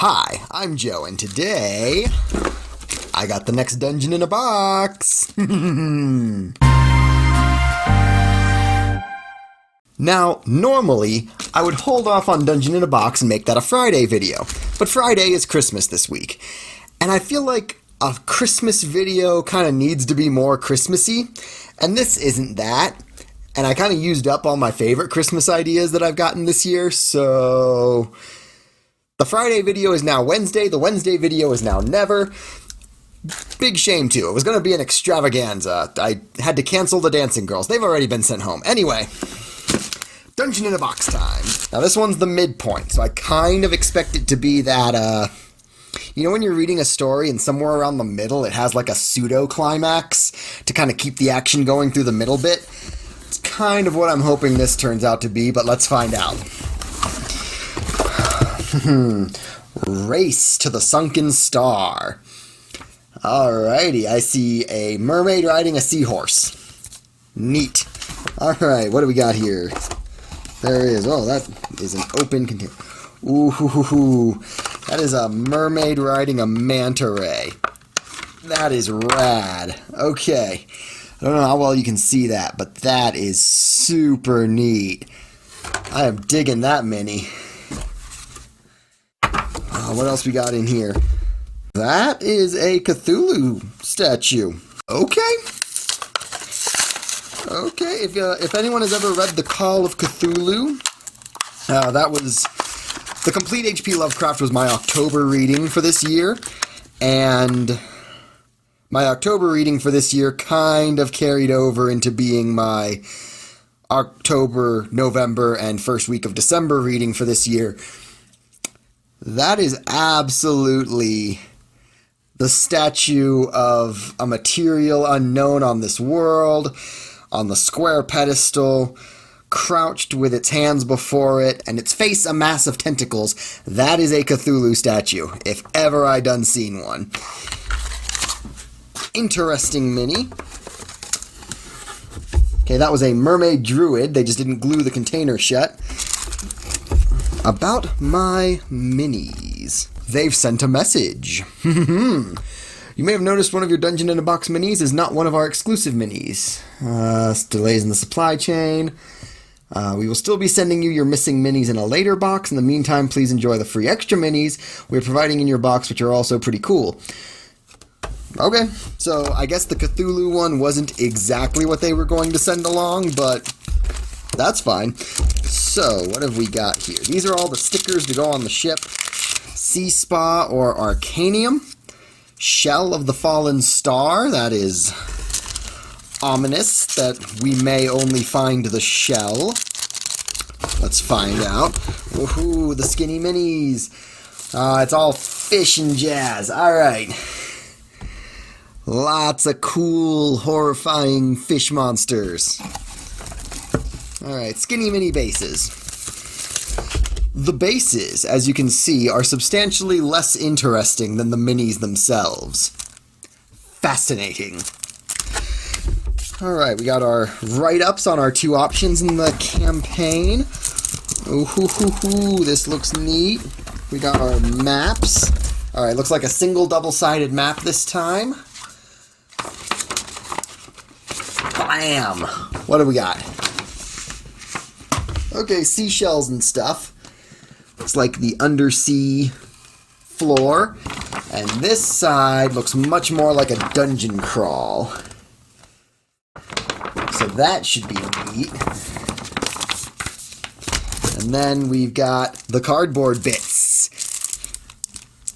Hi, I'm Joe, and today I got the next dungeon in a box. Now, normally, I would hold off on Dungeon in a Box and make that a Friday video, but Friday is Christmas this week, and I feel like a Christmas video kind of needs to be more Christmassy, and this isn't that, and I kind of used up all my favorite Christmas ideas that I've gotten this year, so the Friday video is now Wednesday, the Wednesday video is now never. Big shame, too. It was going to be an extravaganza. I had to cancel the dancing girls. They've already been sent home. Anyway, Dungeon in a Box time. Now, this one's the midpoint, so I kind of expect it to be that, you know when you're reading a story and somewhere around the middle it has like a pseudo-climax to kind of keep the action going through the middle bit? It's kind of what I'm hoping this turns out to be, but let's find out. Race to the Sunken Star. Alrighty, I see a mermaid riding a seahorse. Neat. Alright, what do we got here? There is, oh, that is an open container. Ooh, that is a mermaid riding a manta ray. That is rad. Okay, I don't know how well you can see that, but that is super neat. I am digging that mini. What else we got in here? That is a Cthulhu statue. Okay. Okay, if anyone has ever read The Call of Cthulhu, that was... The Complete H.P. Lovecraft was my October reading for this year, and my October reading for this year kind of carried over into being my October, November, and first week of December reading for this year. That is absolutely the statue of a material unknown on this world, on the square pedestal, crouched with its hands before it, and its face a mass of tentacles. That is a Cthulhu statue, if ever I done seen one. Interesting mini. Okay, that was a mermaid druid. They just didn't glue the container shut. About my minis. They've sent a message. You may have noticed one of your Dungeon in a Box minis is not one of our exclusive minis. Delays in the supply chain. We will still be sending you your missing minis in a later box. In the meantime, please enjoy the free extra minis we're providing in your box, which are also pretty cool. Okay, so I guess the Cthulhu one wasn't exactly what they were going to send along, but that's fine. So, what have we got here? These are all the stickers to go on the ship. Sea Spa or Arcanium. Shell of the Fallen Star. That is ominous that we may only find the shell. Let's find out. Woohoo, the skinny minis. It's all fish and jazz. Alright. Lots of cool, horrifying fish monsters. Alright, skinny mini bases. The bases, as you can see, are substantially less interesting than the minis themselves. Fascinating. Alright, we got our write-ups on our two options in the campaign. Ooh, this looks neat. We got our maps. Alright, looks like a single double-sided map this time. Bam! What do we got? Okay, seashells and stuff. It's like the undersea floor. And this side looks much more like a dungeon crawl. So that should be neat. And then we've got the cardboard bits.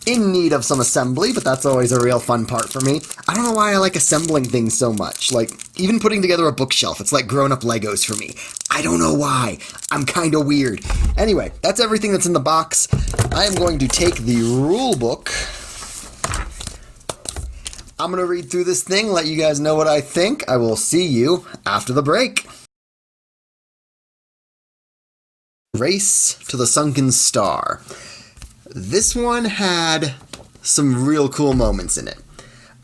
In need of some assembly, but that's always a real fun part for me. I don't know why I like assembling things so much. Like, even putting together a bookshelf, it's like grown-up Legos for me. I don't know why. I'm kind of weird. Anyway, that's everything that's in the box. I am going to take the rule book. I'm going to read through this thing, let you guys know what I think. I will see you after the break. Race to the Sunken Star. This one had some real cool moments in it.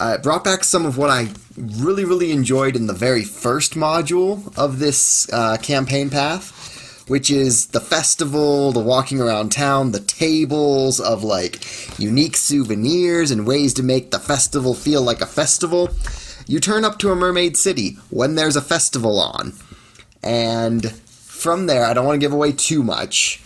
It brought back some of what I really enjoyed in the very first module of this campaign path, which is the festival, the walking around town, the tables of like unique souvenirs and ways to make the festival feel like a festival. You turn up to a mermaid city when there's a festival on. And from there, I don't want to give away too much,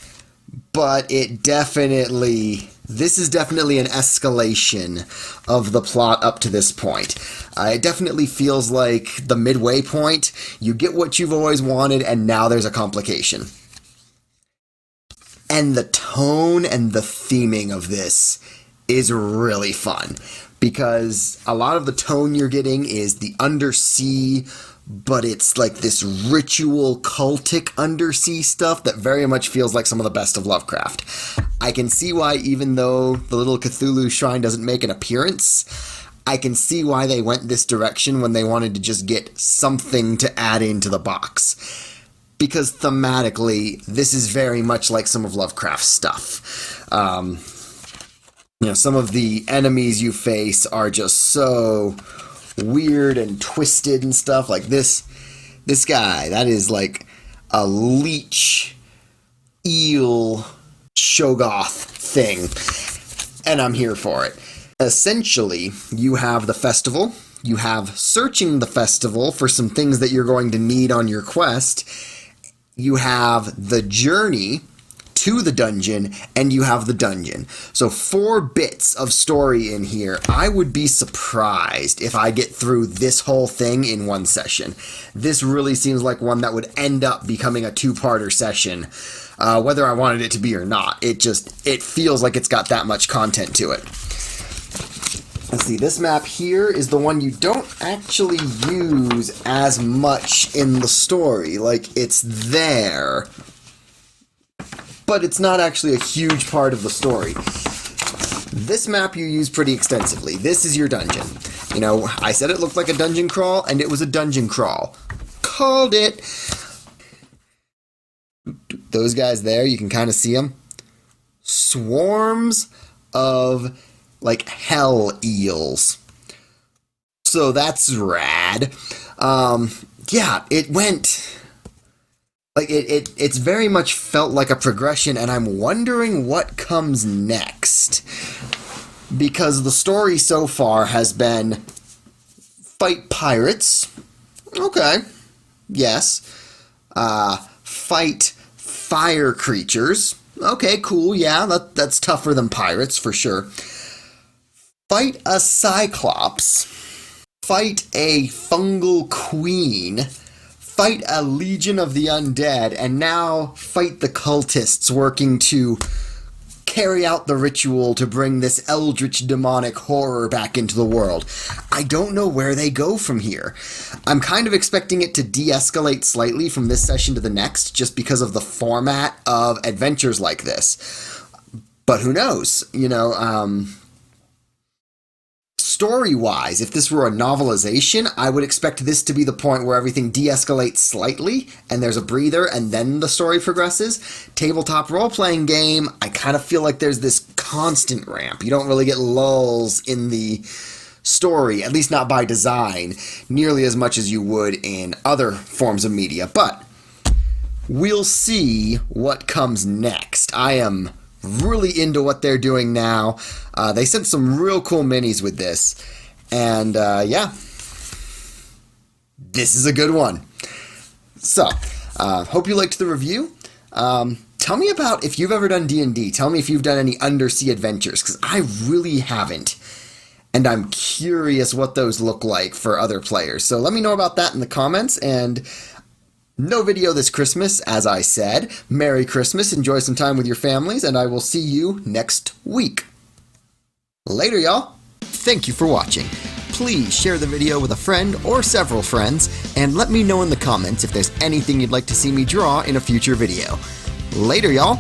but this is definitely an escalation of the plot up to this point. It definitely feels like the midway point. You get what you've always wanted, and now there's a complication. And the tone and the theming of this is really fun, because a lot of the tone you're getting is the undersea, but it's like this ritual cultic undersea stuff that very much feels like some of the best of Lovecraft. I can see why, even though the little Cthulhu shrine doesn't make an appearance, I can see why they went this direction when they wanted to just get something to add into the box. Because thematically, this is very much like some of Lovecraft's stuff. Some of the enemies you face are just so weird and twisted and stuff. Like this guy, that is like a leech eel Shoggoth thing, and I'm here for it. Essentially, you have the festival, you have searching the festival for some things that you're going to need on your quest, you have the journey to the dungeon, and you have the dungeon. So 4 bits of story in here. I would be surprised if I get through this whole thing in one session. This really seems like one that would end up becoming a 2-parter session, whether I wanted it to be or not. It feels like it's got that much content to it. Let's see, this map here is the one you don't actually use as much in the story. Like, it's there, but it's not actually a huge part of the story. This map you use pretty extensively. This is your dungeon. I said it looked like a dungeon crawl, and it was a dungeon crawl. Called it! Those guys there, you can kind of see them. Swarms of, like, hell eels. So that's rad. Yeah, it went... Like, it's very much felt like a progression, and I'm wondering what comes next. Because the story so far has been fight pirates. Okay. Yes. Fight fire creatures. Okay, cool, yeah, that's tougher than pirates, for sure. Fight a cyclops. Fight a fungal queen. Fight a legion of the undead, and now fight the cultists working to carry out the ritual to bring this eldritch demonic horror back into the world. I don't know where they go from here. I'm kind of expecting it to de-escalate slightly from this session to the next, just because of the format of adventures like this. But who knows? Story-wise, if this were a novelization, I would expect this to be the point where everything de-escalates slightly, and there's a breather, and then the story progresses. Tabletop role-playing game, I kind of feel like there's this constant ramp. You don't really get lulls in the story, at least not by design, nearly as much as you would in other forms of media. But we'll see what comes next. I am really into what they're doing now. They sent some real cool minis with this, and yeah, this is a good one. So, hope you liked the review. Tell me about if you've ever done D&D. Tell me if you've done any undersea adventures, because I really haven't, and I'm curious what those look like for other players. So let me know about that in the comments, and no video this Christmas, as I said. Merry Christmas, enjoy some time with your families, and I will see you next week. Later, y'all. Thank you for watching. Please share the video with a friend or several friends, and let me know in the comments if there's anything you'd like to see me draw in a future video. Later, y'all.